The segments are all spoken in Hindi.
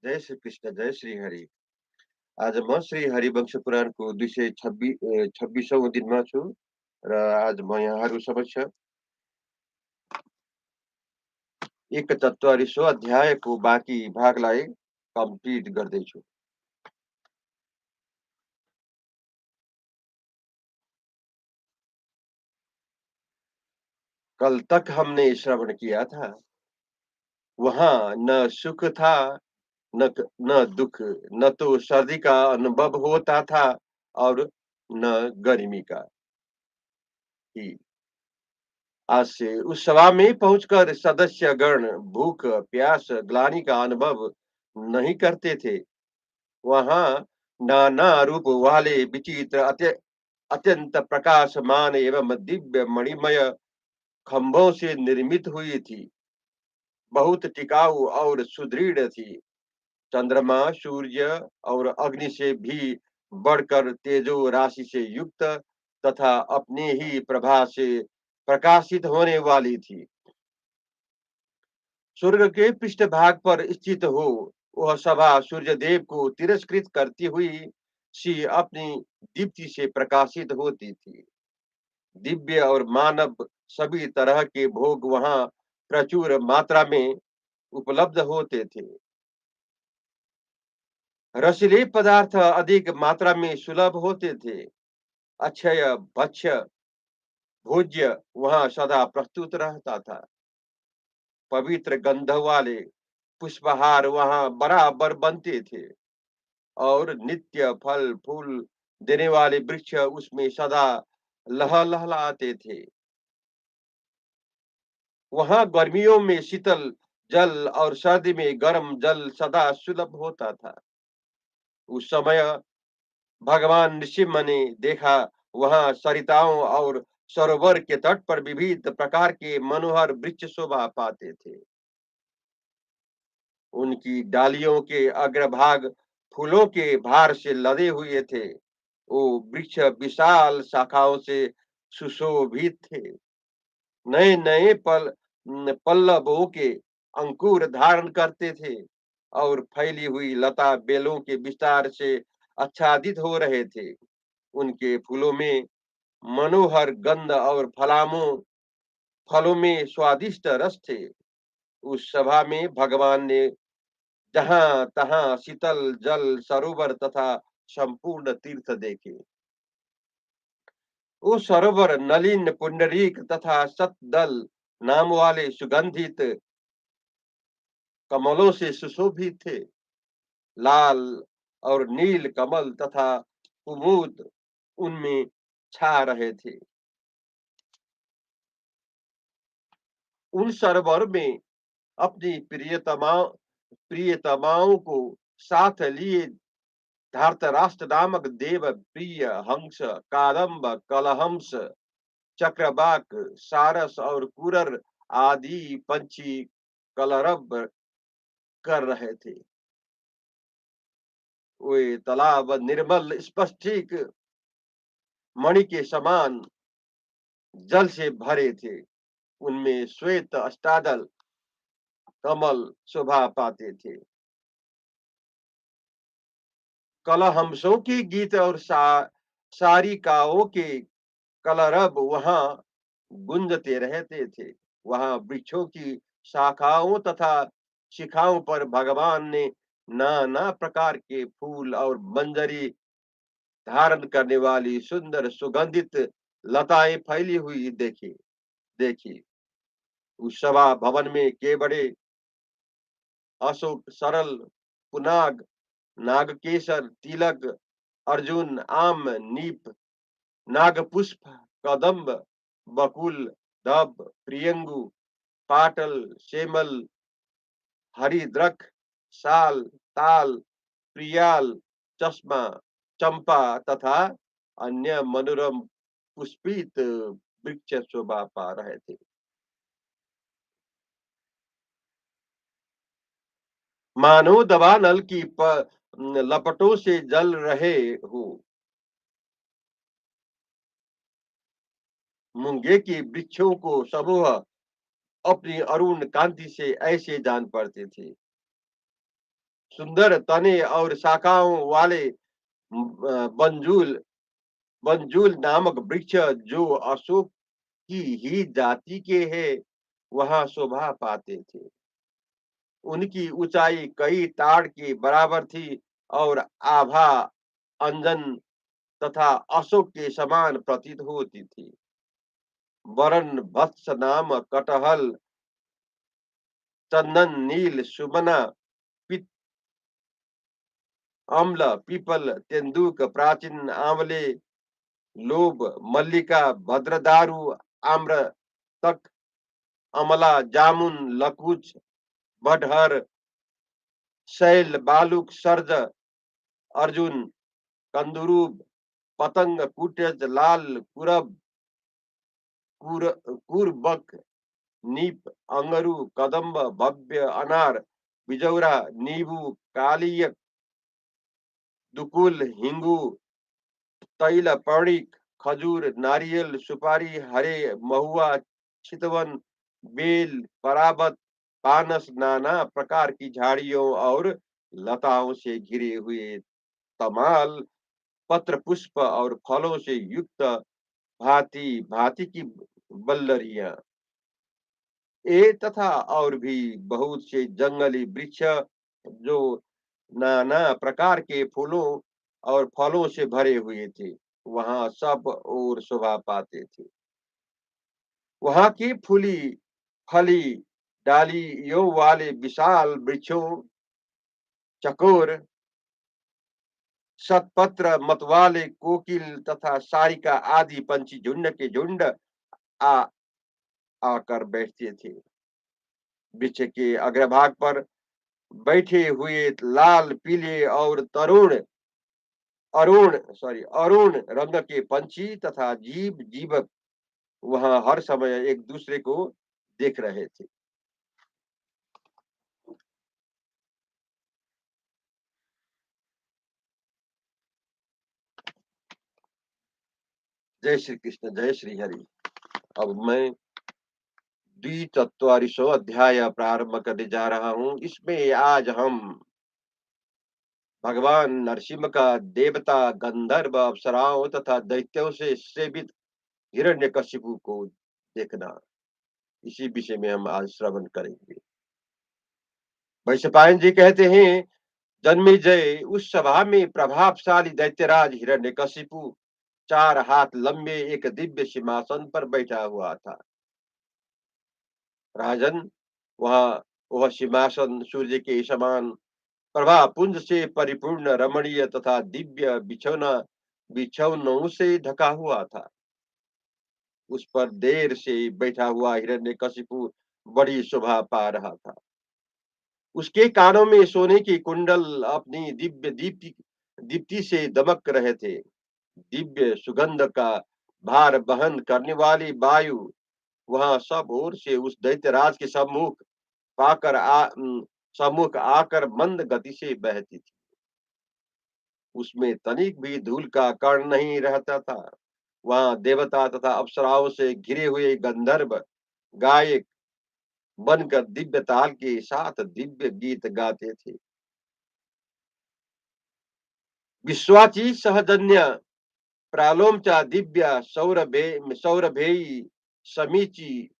जय श्री कृष्ण, जय श्री हरि। आज म श्री हरिवंश पुराणको 26औं दिनमा छु र आज म यहाँहरू समक्ष एक 44औं अध्यायको बाँकी भागलाई कम्प्लिट गर्दैछु। कल तक हमने श्रवण किया था, वहाँ न सुख था न दुख, न तो सर्दी का अनुभव होता था और न गर्मी का ही। आज से उस सभा में पहुंचकर सदस्य गण भूख प्यास ग्लानि का अनुभव नहीं करते थे। वहाँ नाना रूप वाले विचित्र अत्यंत प्रकाशमान एवं दिव्य मणिमय खंभों से निर्मित हुई थी, बहुत टिकाऊ और सुदृढ़ थी। चंद्रमा सूर्य और अग्नि से भी बढ़कर तेजो राशि से युक्त तथा अपने ही प्रभा से प्रकाशित होने वाली थी। स्वर्ग के पृष्ठभाग पर स्थित हो वह सभा सूर्य देव को तिरस्कृत करती हुई सी अपनी दीप्ति से प्रकाशित होती थी। दिव्य और मानव सभी तरह के भोग वहां प्रचुर मात्रा में उपलब्ध होते थे। रसीले पदार्थ अधिक मात्रा में सुलभ होते थे। अक्षय भक्ष्य भोज्य वहां सदा प्रस्तुत रहता था। पवित्र गंध वाले पुष्पहार वहां बराबर बनते थे और नित्य फल फूल देने वाले वृक्ष उसमें सदा लहलहाते थे। वहां गर्मियों में शीतल जल और सर्दी में गर्म जल सदा सुलभ होता था। उस समय भगवान नृसिंह ने देखा वहाँ सरिताओं और सरोवर के तट पर विविध प्रकार के मनोहर वृक्ष शोभा पाते थे। उनकी डालियों के अग्रभाग फूलों के भार से लदे हुए थे। वो वृक्ष विशाल शाखाओं से सुशोभित थे। नए-नए पल्लवों के अंकुर धारण करते थे और फैली हुई लता बेलों के विस्तार से आच्छादित हो रहे थे। उनके फूलों में मनोहर गंध और फलों में स्वादिष्ट रस थे। उस सभा में भगवान ने जहाँ-तहाँ शीतल जल सरोवर तथा संपूर्ण तीर्थ देखे। वो सरोवर नलिन पुंडरीक तथा सतदल नाम वाले सुगंधित कमलों से सुशोभित थे। लाल और नील कमल तथा कुमुद उनमें छा रहे थे। उन सरोवर में अपनी प्रियतमाओं को साथ लिए धृतराष्ट्र नामक देव प्रिय हंस, कादम्ब, कलहंस, चक्रवाक, सारस और कुरर आदि पंछी कलरव कर रहे थे। वे तालाब निर्मल स्फटिक मणि के समान जल से भरे थे। उनमें श्वेत अष्टादल कमल शोभा पाते थे। कलहंसों के गीत और सारिकाओं के कलरव वहां गुंजते रहते थे। वहां वृक्षों की शाखाओं तथा शिखाओं पर भगवान ने नाना प्रकार के फूल और मंजरी धारण करने वाली सुंदर सुगंधित लताएं फैली हुई देखी। उस सभा भवन में केवड़े, अशोक, सरल, पुनाग, नागकेसर, तिलक, अर्जुन, आम, नीप, नागपुष्प, कदम्ब, बकुल, दब, प्रियंगु, पाटल, सेमल, हरिद्रक, साल, ताल, प्रियाल, चश्मा, चंपा तथा अन्य मनोरम पुष्पित वृक्ष शोभा पा रहे थे। मानो दवानल की लपटों से जल रहे हो। मूंगे की वृक्षों को समूह अपनी अरुण कांति से ऐसे जान पड़ते थे। सुंदर तने और शाखाओं वाले बंजुल बंजुल नामक वृक्ष जो अशोक की ही जाति के हैं, वहां शोभा पाते थे। उनकी ऊंचाई कई ताड़ के बराबर थी और आभा अंजन तथा अशोक के समान प्रतीत होती थी। वरन भत्स नाम कटहल, चंदन, नील, सुमना, पित, अम्ल, पीपल, तेंदुक, प्राचीन आंवले, लोभ, मल्लिका, भद्रदारू, आम्र तक, अमला, जामुन, लकुच, बडहर, शैल, बालुक, सर्ज, अर्जुन, कंदुरूब, पतंग, कुटज, लाल, कुरब, कुरबक, नीप, अंगरू, कदम्ब, भव्य, अनार, बिजौरा, नींबू, कालियक, दुकुल, हिंगू, तैल, पर्णिक, खजूर, नारियल, सुपारी, हरे, महुआ, चितवन, बेल, पराबत, पानस, नाना प्रकार की झाड़ियों और लताओं से घिरे हुए तमाल, पत्र पुष्प और फलों से युक्त भांति भांति की बल्लरियां, ये तथा और भी बहुत से जंगली वृक्ष जो नाना प्रकार के फूलों और फलों से भरे हुए थे, वहां सब और शोभा पाते थे। वहां की फूली फली डालियों वाले विशाल वृक्षों, चकोर, शतपत्र, मतवाले, कोकिल तथा सारिका आदि पंछी झुंड के झुंड आ आकर बैठते थे। वृक्ष के अग्रभाग पर बैठे हुए लाल, पीले और तरुण अरुण रंग के पंछी तथा जीवक वहां हर समय एक दूसरे को देख रहे थे। जय श्री कृष्ण, जय श्री हरि। अब मैं द्विचत्वारिशो अध्याय प्रारंभ करने जा रहा हूँ। इसमें आज हम भगवान नरसिंह का देवता, गंधर्व, अप्सराओं तथा दैत्यों से सेवित हिरण्यकशिपु को देखना, इसी विषय में हम आज श्रवण करेंगे। वैशंपायन जी कहते हैं, जन्मेजय, उस सभा में प्रभावशाली दैत्यराज हिरण्यकशिपु 4 हाथ लंबे एक दिव्य सिंहासन पर बैठा हुआ था। राजन, वहाँ वह सिंहासन सूर्य के समान प्रभा पुंज से परिपूर्ण, रमणीय तथा दिव्य बिछौनों से ढका हुआ था। उस पर देर से बैठा हुआ हिरण्यकशिपु बड़ी शोभा पा रहा था। उसके कानों में सोने की कुंडल अपनी दिव्य दीप्ति दीप्ति से दमक रहे थे। दिव्य सुगंध का भार वहन करने वाली वायु वहां सब ओर से उस दैत्यराज के सम्मुख आकर मंद गति से बहती थी। उसमें तनिक भी धूल का कण नहीं रहता था। वहां देवता तथा अप्सराओं से घिरे हुए गंधर्व गायक बनकर दिव्य ताल के साथ दिव्य गीत गाते थे। विश्वाची सहजन्य प्रालोमचा दिव्य सौरभेयी समीची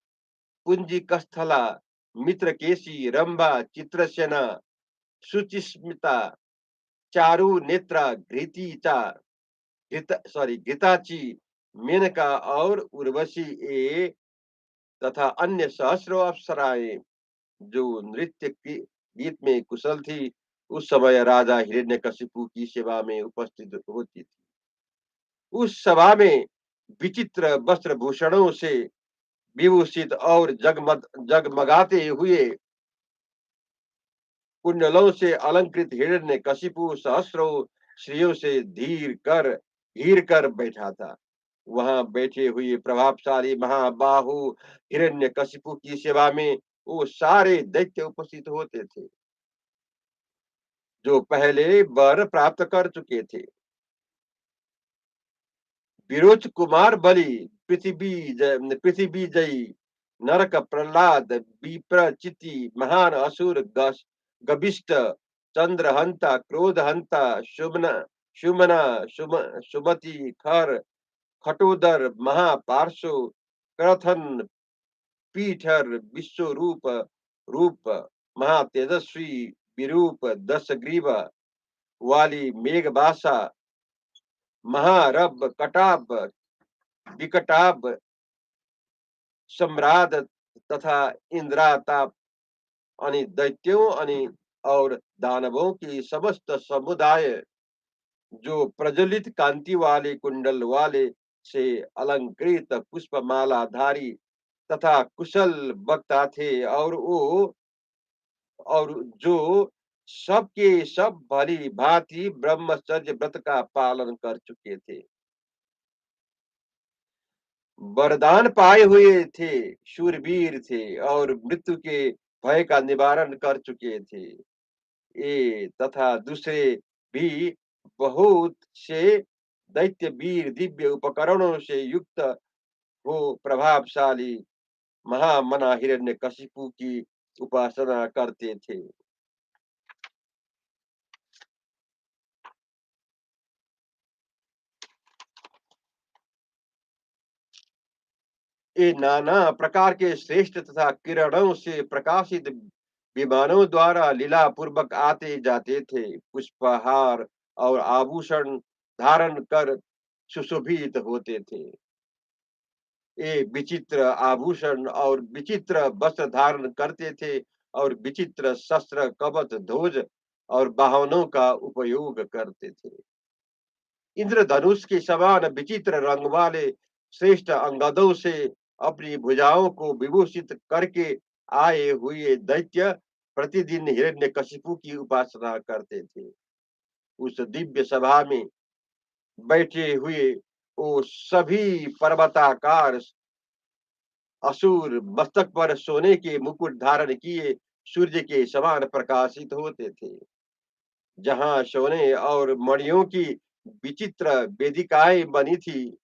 पुंजिकस्थला मित्रकेशी रंभा चित्रसेना सुचिस्मिता चारु नेत्रा घृताची मेनका और उर्वशी ए तथा अन्य सहस्रों अप्सराएं जो नृत्य की गीत में कुशल थी, उस समय राजा हिरण्यकशिपु की सेवा में उपस्थित होती थी। उस सभा में विचित्र वस्त्र भूषणों से विभूषित और जगमगाते हुए कुंडलों से अलंकृत हिरण्यकशिपु सहस्रों स्त्रियों से धीर कर बैठा था। वहां बैठे हुए प्रभावशाली महाबाहु हिरण्यकशिपु की सेवा में वो सारे दैत्य उपस्थित होते थे, जो पहले वर प्राप्त कर चुके थे। विरोच कुमार बलि, पृथ्वी जयी, नरक प्रहलाद, विप्रचिति, महान असुर गविष्ट, चंद्रहंता, क्रोधहंता, सुमना, सुमति, खर, खटोदर, महापार्श्व, क्रथन, पीठर, विश्वरूप, रूप, महातेजस्वी, विरूप, दशग्रीव वाली, मेघबासा, महारब, कटाब, विकटाब, सम्राट तथा इंद्राताप दैत्यों और दानवों की समस्त समुदाय, जो प्रज्वलित कांति वाले कुंडल वाले से अलंकृत पुष्पमालाधारी तथा कुशल वक्ता थे, और जो सबके सब भली भांति ब्रह्मचर्य व्रत का पालन कर चुके थे, वरदान पाए हुए थे, शूरवीर थे और मृत्यु के भय का निवारण कर चुके थे। ये तथा दूसरे भी बहुत से दैत्य वीर दिव्य उपकरणों से युक्त हो प्रभावशाली महामना हिरण्यकशिपु की उपासना करते थे। ये नाना प्रकार के श्रेष्ठ तथा किरणों से प्रकाशित विमानों द्वारा लीला पूर्वक आते जाते थे। पुष्पहार और आभूषण धारण कर सुशोभित होते थे। ये विचित्र आभूषण और विचित्र वस्त्र धारण करते थे और विचित्र शस्त्र, कवच, ध्वज और वाहनों का उपयोग करते थे। इंद्रधनुष के समान विचित्र रंग वाले श्रेष्ठ अंगदों से अपनी भुजाओं को विभूषित करके आए हुए दैत्य प्रतिदिन हिरण्यकशिपु की उपासना करते थे। उस दिव्य सभा में बैठे हुए वो सभी पर्वताकार असुर मस्तक पर सोने के मुकुट धारण किए सूर्य के समान प्रकाशित होते थे। जहाँ सोने और मणियों की विचित्र वेदिकाएँ बनी थी,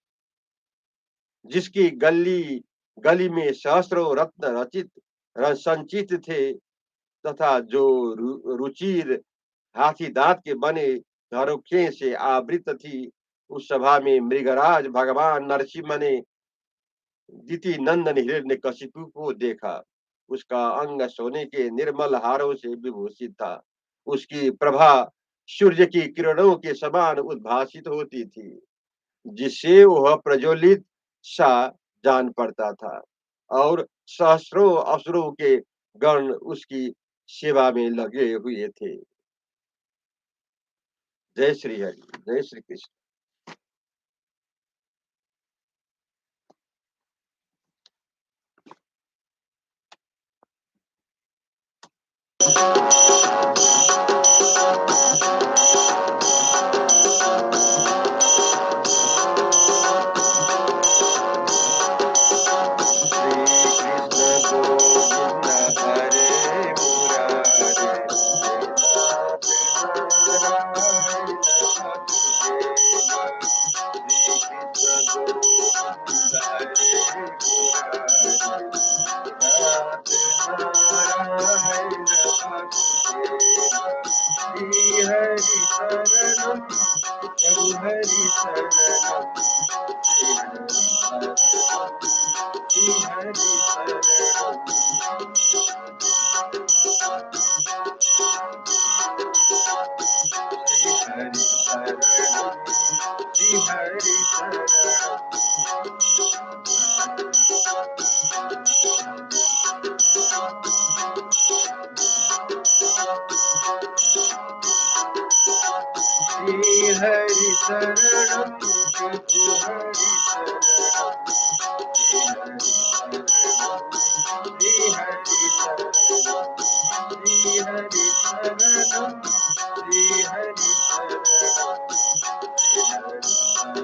जिसकी गली गली में सहस्रों रत्न संचित थे तथा जो रुचिर हाथी दाँत के बने झरोखे से आवृत थी। उस सभा में मृगराज भगवान नरसिम्हा ने दिति नंदन हिरण्यकशिपु को देखा। उसका अंग सोने के निर्मल हारों से विभूषित था। उसकी प्रभा सूर्य की किरणों के समान उद्भासित होती थी, जिससे वह प्रज्वलित सा जान पड़ता था और सहस्रों असुरों के गण उसकी सेवा में लगे हुए थे। जय श्री हरि, जय श्री कृष्ण। श्री कृष्ण गोविंद हरे मुरारे, हे नाथ नारायण वासुदेव। श्री कृष्ण गोविंद हरे मुरारे, नाथ नारायण वासुदेव। श्री हरि शरणम प्रभु हरि शरणम, श्री हरि शरणम श्री हरि शरणम। श्री हरि शरणम श्री हरि शरणम। श्री हरि शरणम प्रभु हरि शरणम, श्री हरि शरणम श्री हरि शरणम। श्री हरि शरणम श्री हरि शरणम, श्री हरि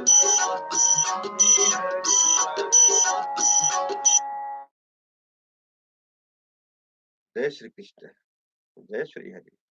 शरणम श्री हरि शरणम। जय श्री कृष्ण, जय श्री हरि।